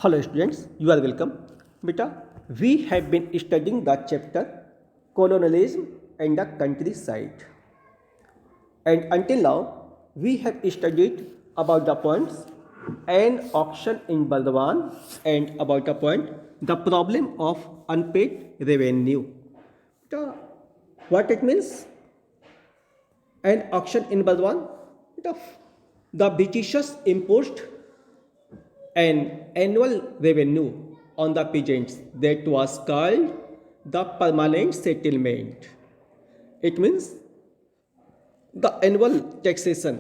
Hello students, you are welcome. Beta, we have been studying the chapter colonialism and the countryside. And until now, we have studied about the points an auction in Bardwan and about the point the problem of unpaid revenue. Beta, what it means? An auction in Bardwan? Beta, the Britishers imposed an annual revenue on the peasants that was called the permanent settlement. It means the annual taxation,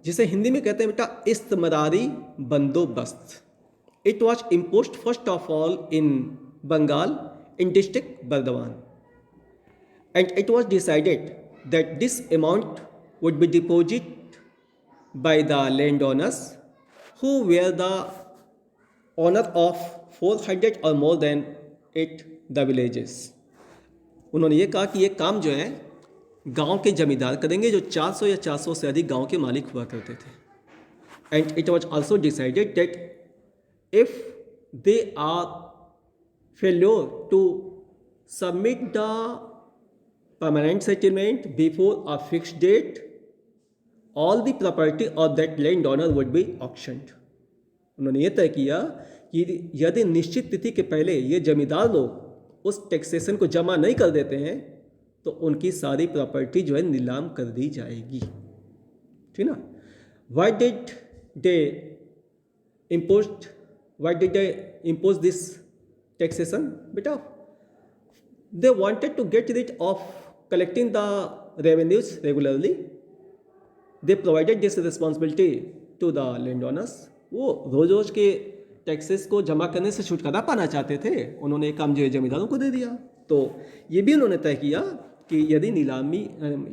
जिसे हिंदी में कहते हैं बेटा इस्तमरारी बंदोबस्त. It was imposed first of all in Bengal in district Bardhaman, and it was decided that this amount would be deposited by the landowners who were the owner of 400 और more than 8 the villages. उन्होंने ये कहा कि ये काम जो है गांव के जमींदार करेंगे जो 400 या 400 से अधिक गांव के मालिक हुआ करते थे. And it was also decided that if they are failure to submit the permanent settlement before a fixed date, all the property of that land owner would be auctioned. उन्होंने ये तय किया कि यदि निश्चित तिथि के पहले ये जमींदार लोग उस टैक्सेशन को जमा नहीं कर देते हैं तो उनकी सारी प्रॉपर्टी जो है नीलाम कर दी जाएगी. ठीक ना. Why did they impose this taxation? बेटा, they wanted to get rid of collecting the revenues regularly. They provided this responsibility to the land owners. वो रोज रोज के टैक्सेस को जमा करने से छुटकारा पाना चाहते थे. उन्होंने एक काम जो है जमींदारों को दे दिया. तो ये भी उन्होंने तय किया कि यदि नीलामी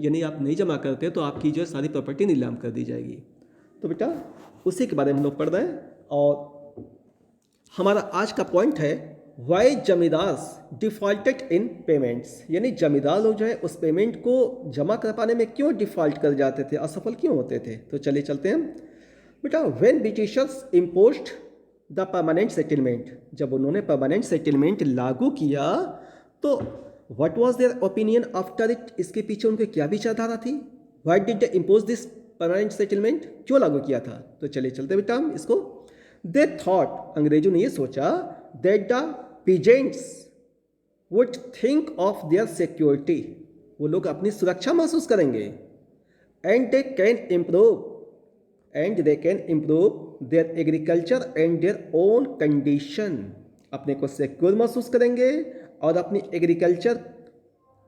यानी आप नहीं जमा करते तो आपकी जो है सारी प्रॉपर्टी नीलाम कर दी जाएगी. तो बेटा उसी के बारे में हम लोग पढ़ रहे हैं और हमारा आज का पॉइंट है why zamindars defaulted in payments. यानी जमींदार लोग जो है उस पेमेंट को जमा कर पाने में क्यों डिफॉल्ट कर जाते थे, असफल क्यों होते थे. तो चलिए चलते हैं. बेटा, when Britishers imposed the permanent settlement, जब उन्होंने परमानेंट सेटलमेंट लागू किया तो what was their opinion after it. इसके पीछे उनके क्या विचारधारा थी. Why did they impose this permanent settlement, क्यों लागू किया था. तो चलिए चलते बेटा हम इसको. दे थॉट, अंग्रेजों ने ये सोचा that the peasants would think of their security, वो लोग अपनी सुरक्षा महसूस करेंगे. And they can improve their agriculture and their own condition. अपने को सिक्योर महसूस करेंगे और अपनी एग्रीकल्चर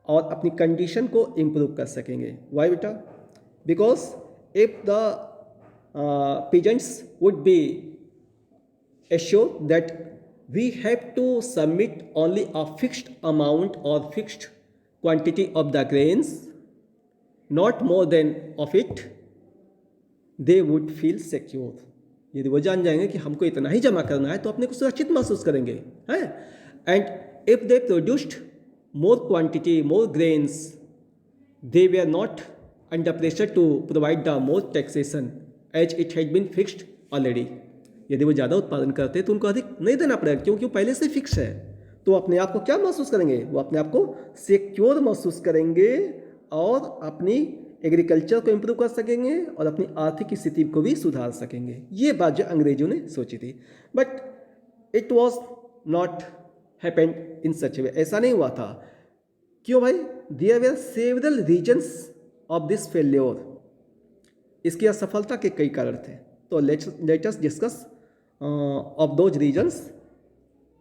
और अपनी कंडीशन को इम्प्रूव कर सकेंगे. वाई बेटा? Because if the peasants would be assured that we have to submit only a fixed amount or fixed quantity of the grains, not more than of it, they would feel secure. यदि वो जान जाएंगे कि हमको इतना ही जमा करना है तो अपने को सुरक्षित महसूस करेंगे. And if they produced more quantity, more grains, they way are not under pressure to provide the more taxation as it has been fixed already. यदि वो ज़्यादा उत्पादन करते हैं तो उनको अधिक नहीं देना पड़ेगा क्योंकि वो पहले से फिक्स है. तो अपने आप को क्या महसूस करेंगे, वो अपने आप को सिक्योर महसूस करेंगे और अपनी एग्रीकल्चर को इम्प्रूव कर सकेंगे और अपनी आर्थिक स्थिति को भी सुधार सकेंगे. ये बात जो अंग्रेजों ने सोची थी. But it was not happened in such way. ऐसा नहीं हुआ था. क्यों भाई? There were several reasons of this failure. इसकी असफलता के कई कारण थे. तो let us discuss of those reasons.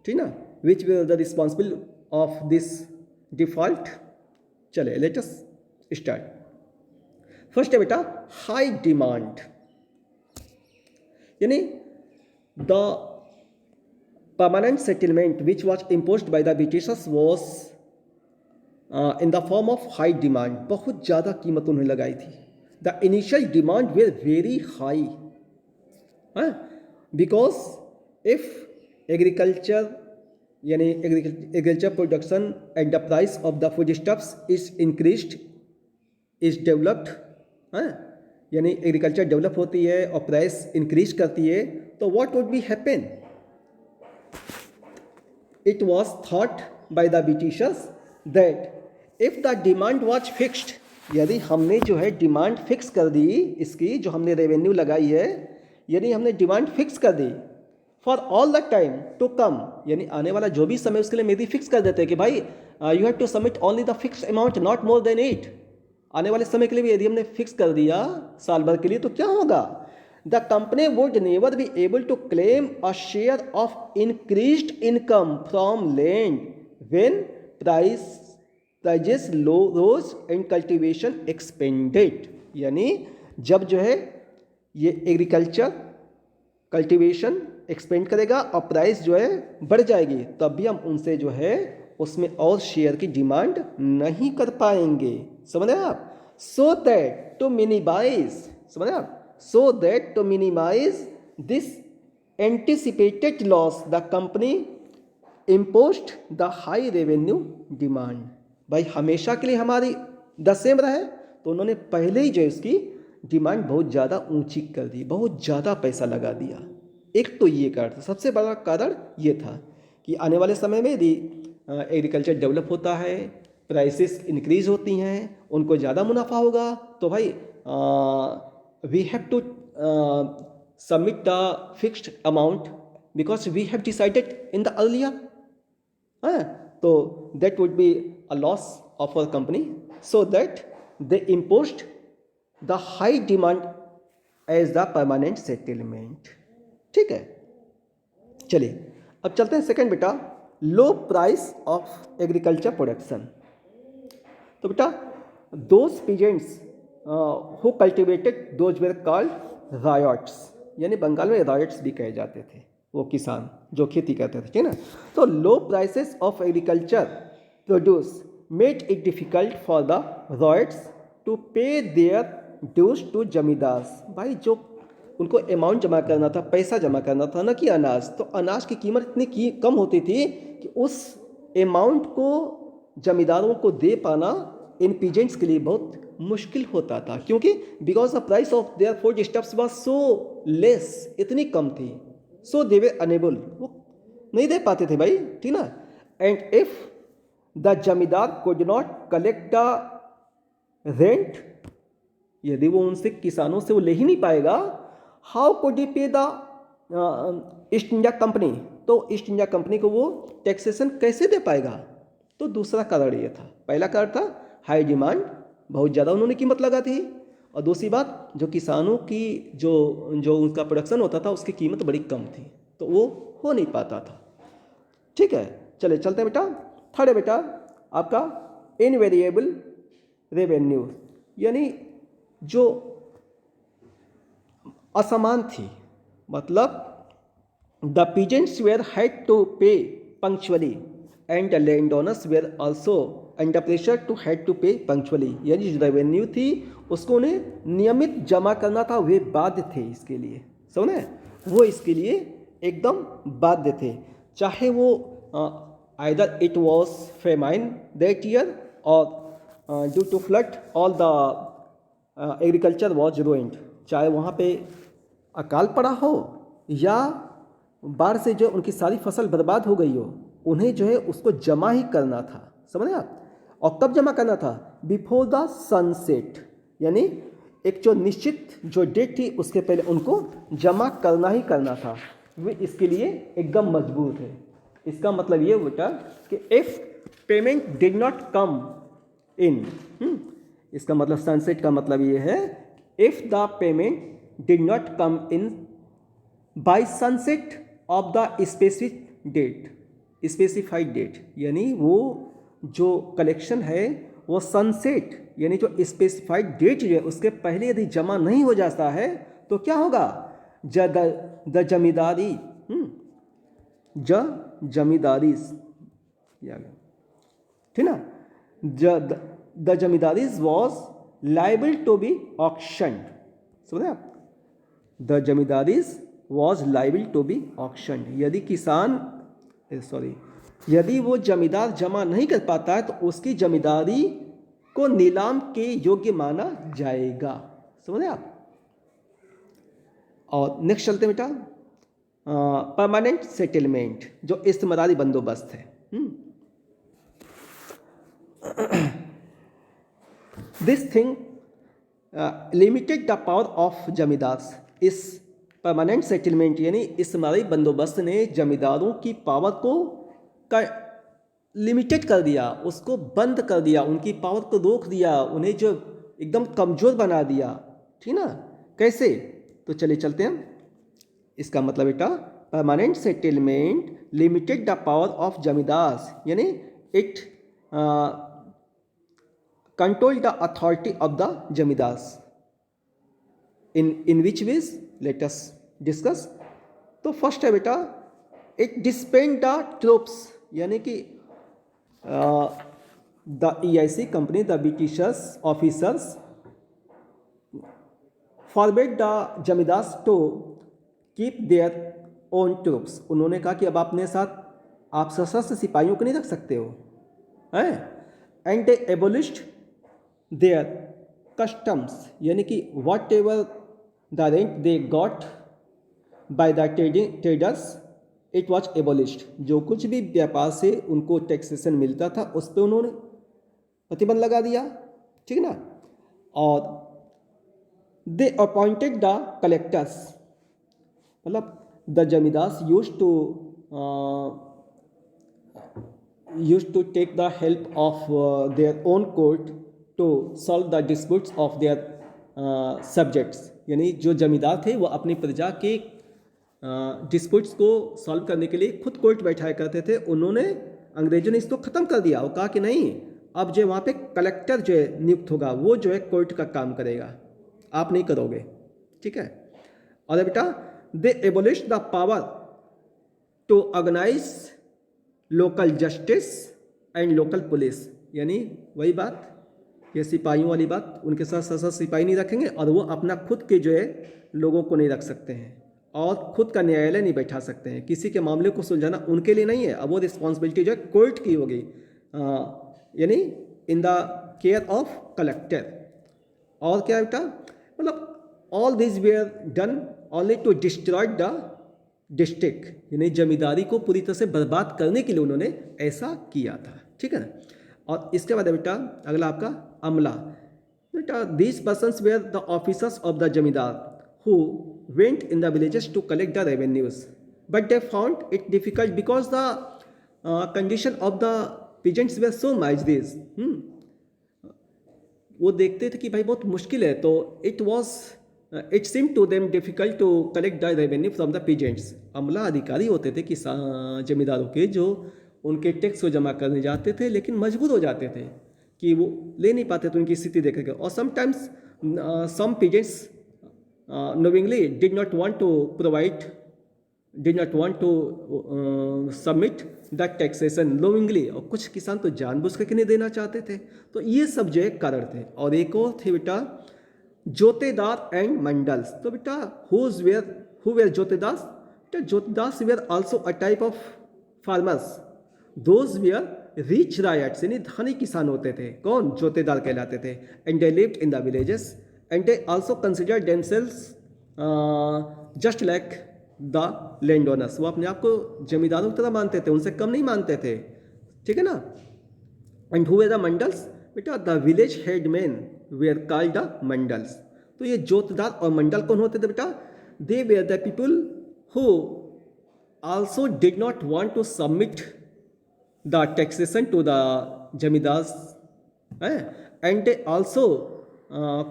ठीक ना. Which were the responsible of this default. चले लेट अस स्टार्ट. फर्स्ट है बेटा हाई डिमांड. यानी the permanent settlement which was imposed by the Britishers was in the form of high demand. बहुत ज़्यादा कीमत उन्होंने लगाई थी. The initial demand were very high because if agriculture यानी agriculture production and the price of the food stuffs is increased, is developed. यानी agriculture develop होती है और प्राइस इंक्रीज करती है तो what would be happen. it was thought by the Britishers that if the demand was fixed, यदि हमने जो है डिमांड फिक्स कर दी, इसकी जो हमने रेवेन्यू लगाई है, यदि हमने डिमांड फिक्स कर दी for all the time to come, यानी आने वाला जो भी समय उसके लिए मेरी फिक्स कर देते हैं कि भाई you have to submit only the fix amount not more than it, आने वाले समय के लिए भी यदि हमने फिक्स कर दिया साल भर के लिए, तो क्या होगा, the company would never be able to claim a share of increased income from land when prices rose and cultivation expanded, यानी जब जो है ये एग्रीकल्चर कल्टीवेशन एक्सपेंड करेगा और प्राइस जो है बढ़ जाएगी, तब भी हम उनसे जो है उसमें और शेयर की डिमांड नहीं कर पाएंगे। समझे आप? सो दैट टू मिनिमाइज, समझे आप, so that to minimise this anticipated loss the company imposed the high revenue demand. भाई हमेशा के लिए हमारी द सेम रहे, तो उन्होंने पहले ही जो इसकी डिमांड बहुत ज़्यादा ऊंची कर दी, बहुत ज़्यादा पैसा लगा दिया। एक तो ये कारण था, सबसे बड़ा कारण ये था कि आने वाले समय में यदि एग्रीकल्चर डेवलप होता है, प्राइसेस इंक्रीज होती हैं, उनको ज़्यादा मुनाफा होगा, तो भाई we have to submit the fixed amount because we have decided in the earlier, तो that would be a loss of our company, so that they imposed the high demand as the permanent settlement. ठीक है, चलिए अब चलते हैं second बेटा, low price of agriculture production. तो बेटा those peasants who cultivated those were called ryots, यानी बंगाल में रायट्स भी कहे जाते थे वो किसान जो खेती करते थे, ठीक है ना। तो low prices of agriculture produce made it difficult for the ryots to pay their dues to zamindars. भाई जो उनको अमाउंट जमा करना था, पैसा जमा करना था ना कि अनाज, तो अनाज की कीमत इतनी कम होती थी कि उस अमाउंट को जमींदारों को दे पाना इन पीजेंट्स के लिए बहुत मुश्किल होता था, क्योंकि because the price of their food stuffs was so less, इतनी कम थी, सो दे वर अनेबल, वो नहीं दे पाते थे भाई, ठीक ना। एंड इफ द जमींदार could not collect the rent, यदि वो उनसे किसानों से वो ले ही नहीं पाएगा, हाउ कुड ही पे द ईस्ट इंडिया कंपनी, तो ईस्ट इंडिया कंपनी को वो टैक्सेशन कैसे दे पाएगा। तो दूसरा कारण ये था, पहला कारण था हाई डिमांड, बहुत ज़्यादा उन्होंने कीमत लगा थी, और दूसरी बात जो किसानों की जो उनका प्रोडक्शन होता था उसकी कीमत बड़ी कम थी, तो वो हो नहीं पाता था। ठीक है, चले चलते हैं बेटा, थर्ड है बेटा आपका इनवेरिएबल रेवेन्यू, यानी जो असमान थी, मतलब the peasants were had to pay punctually and the land owners were also under pressure to had to pay punctually, यानी जो रेवेन्यू थी उसको उन्हें नियमित जमा करना था, वे बाध्य थे इसके लिए, समझे, वो इसके लिए एकदम बाध्य थे, चाहे वो either it was famine that year और due to flood all the agriculture was ruined, चाहे वहाँ पे अकाल पड़ा हो या बाढ़ से जो उनकी सारी फसल बर्बाद हो गई हो, उन्हें जो है उसको जमा ही करना था, समझे आप। और कब जमा करना था, बिफोर द सनसेट, यानी एक जो निश्चित जो डेट थी उसके पहले उनको जमा करना ही करना था, वे इसके लिए एकदम मजबूर थे। इसका मतलब ये बेटा कि if payment did not come in, इसका मतलब सनसेट का मतलब ये है if the payment did not come in by sunset of the specific date, specified date, यानी वो जो कलेक्शन है वो सनसेट यानी जो स्पेसिफाइड डेट है उसके पहले यदि जमा नहीं हो जाता है तो क्या होगा, द जमींदारी जमींदारी, ठीक ना, the zamindaris was liable to be auctioned, समझे आप, the zamindaris was liable to be auctioned, यदि किसान यदि वो जमींदार जमा नहीं कर पाता है तो उसकी जमींदारी को नीलाम के योग्य माना जाएगा, समझे आप। और नेक्स्ट चलते बेटा, परमानेंट सेटलमेंट जो इस्तेमारी बंदोबस्त है। This thing limited the power of zamindars. इस परमानेंट सेटलमेंट यानी इस्तेमारी बंदोबस्त ने जमींदारों की पावर को लिमिटेड कर दिया, उसको बंद कर दिया, उनकी पावर को रोक दिया, उन्हें जो एकदम कमज़ोर बना दिया। ठीक ना? कैसे? तो चलिए चलते हैं। इसका मतलब बेटा permanent settlement limited the power of zamindars यानी it control the authority of the zamindars. In which ways let us discuss. तो फर्स्ट है बेटा इट डिस्पेंड द ट्रूप्स यानी कि the EIC company the Britishers officers forbid the zamindars to keep their own troops. उन्होंने कहा कि अब अपने साथ आप सशस्त्र सिपाहियों को नहीं रख सकते हो, हैं? And they abolished their customs यानी कि whatever the rent they got by the traders it was abolished. जो कुछ भी व्यापार से उनको टैक्सेशन मिलता था उस पर उन्होंने प्रतिबंध लगा दिया। ठीक ना? और दे अपॉइंटेड द कलेक्टर्स मतलब the zamindars used to take the help of their own court to solve the disputes of their subjects। यानी जो जमींदार थे वो अपनी प्रजा के डिस्प्यूट्स को सॉल्व करने के लिए खुद कोर्ट बैठाया करते थे। उन्होंने अंग्रेजों ने इसको ख़त्म कर दिया। वो कहा कि नहीं, अब जो वहाँ पे कलेक्टर जो है नियुक्त होगा वो जो है कोर्ट का काम करेगा, आप नहीं करोगे। ठीक है? और बेटा they abolish the power to organise local justice and local police. यानी वही बात, ये सिपाहियों वाली बात, उनके साथ सशस्त्र सिपाही नहीं रखेंगे और वो अपना खुद के जो है लोगों को नहीं रख सकते हैं और खुद का न्यायालय नहीं बैठा सकते हैं। किसी के मामले को सुलझाना उनके लिए नहीं है, अब वो रिस्पॉन्सिबिलिटी जो है कोर्ट की होगी, यानी in the care of collector. और क्या बेटा, मतलब all this were done only to destroy the district, यानी जमींदारी को पूरी तरह से बर्बाद करने के लिए उन्होंने ऐसा किया था। ठीक है ना? और इसके बाद बेटा अगला आपका अमला। बेटा these persons were the officers of the zamindar who went in the villages to collect the revenues but they found it difficult because the condition of the peasants were so miseries. वो देखते थे कि भाई बहुत मुश्किल है, तो it seem to them difficult to collect the revenue from the peasants. अमला अधिकारी होते थे कि जमींदारों के, जो उनके टैक्स को जमा करने जाते थे लेकिन मजबूर हो जाते थे कि वो ले नहीं पाते थे उनकी स्थिति देख कर। और sometimes some peasants knowingly did not want to submit the taxation knowingly, और कुछ किसान तो जानबूझ करके नहीं देना चाहते थे। तो ये सब जो है कारण थे। और एक और थे बेटा जोतेदार एंड मंडल्स। तो बेटा हु वेयर जोतेदास? बेटा jotedars were also a type of farmers. Those were rich ryots, यानी धनी किसान होते थे। कौन? जोतेदार कहलाते थे। And they lived in the villages and they also consider themselves just like the landowners। वो अपने आप को जमींदारों की तरह मानते थे, उनसे कम नहीं मानते थे। ठीक है ना? and who were the mandals? बेटा the village headmen were called the mandals। तो ये जोतदार और मंडल कौन होते थे बेटा? they were the people who also did not want to submit the taxation to the zamindars, and they also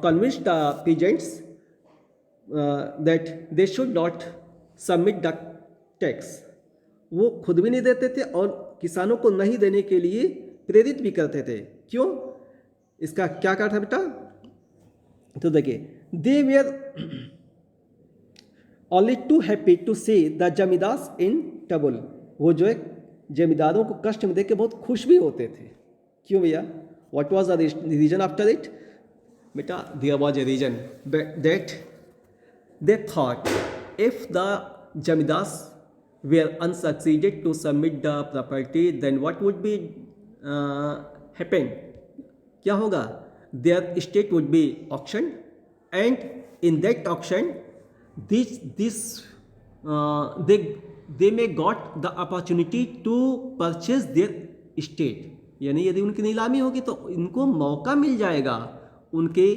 convinced the peasants that they should not submit the tax। वो खुद भी नहीं देते थे और किसानों को नहीं देने के लिए प्रेरित भी करते थे। क्यों? इसका क्या कारण था बेटा? तो देखिए they were only too happy to see the zamindars in trouble। वो जो है जमींदारों को कष्ट में देख के बहुत खुश भी होते थे। क्यों भैया? what was the reason after it? बेटा there was a reason that they thought if the zamindars were unsucceeded to submit the property then what would be happen? क्या होगा? their estate would be auctioned and in that auction this they may got the opportunity to purchase their state, यानी यदि उनकी नीलामी होगी तो इनको मौका मिल जाएगा उनके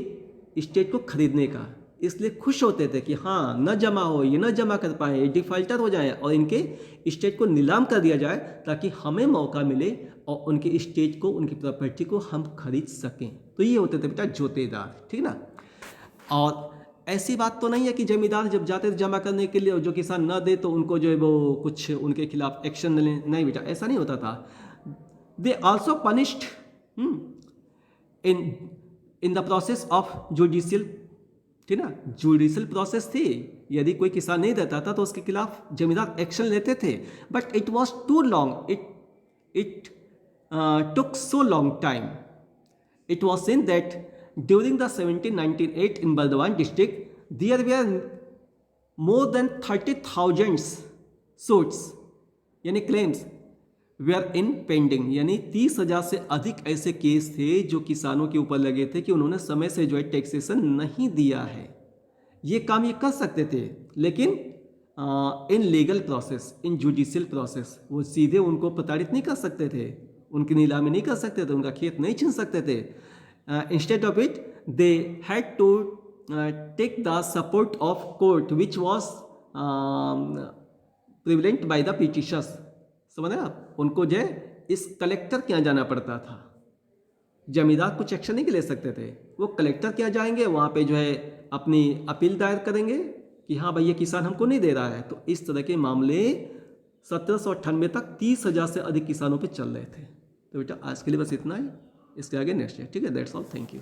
स्टेट को खरीदने का। इसलिए खुश होते थे कि हाँ न जमा हो, ये न जमा कर पाए, ये डिफॉल्टर हो जाए और इनके स्टेट को नीलाम कर दिया जाए ताकि हमें मौका मिले और उनके स्टेट को, उनकी प्रॉपर्टी को हम खरीद सकें। तो ये होते थे बेटा जोतेदार, ठीक ना। और ऐसी बात तो नहीं है कि जमींदार जब जाते थे जमा करने के लिए और जो किसान न दे तो उनको जो है वो कुछ उनके खिलाफ एक्शन ले, नहीं बेटा ऐसा नहीं होता था। They also punished in the process of judicial, ठीक ना, जुडिशियल प्रोसेस थी। यदि कोई किसान नहीं देता था तो उसके खिलाफ जमींदार एक्शन लेते थे। But it was too long, it took so long time. It was seen that during the 1798 in Burdwan district, there were more than 30,000 suits, यानी claims were in pending, यानी 30,000 से अधिक ऐसे केस थे जो किसानों के ऊपर लगे थे कि उन्होंने समय से जो है टैक्सेशन नहीं दिया है। ये काम ये कर सकते थे लेकिन in legal process, in judicial process, वो सीधे उनको प्रताड़ित नहीं कर सकते थे, उनकी नीलामी नहीं कर सकते थे, उनका खेत नहीं छीन सकते थे। Instead of it they had to take the support of court which was prevalent by the petitioners. समझ रहे आप, उनको जो है इस कलेक्टर के यहाँ जाना पड़ता था। जमींदार कुछ एक्शन नहीं ले सकते थे, वो कलेक्टर के यहाँ जाएंगे, वहाँ पे जो है अपनी अपील दायर करेंगे कि हाँ भाई ये किसान हमको नहीं दे रहा है। तो इस तरह के मामले 1798 तक 30,000 से अधिक किसानों पे चल रहे थे। तो बेटा आज के लिए बस इतना ही, इसके आगे नेक्स्ट है, ठीक है। That's all, thank you.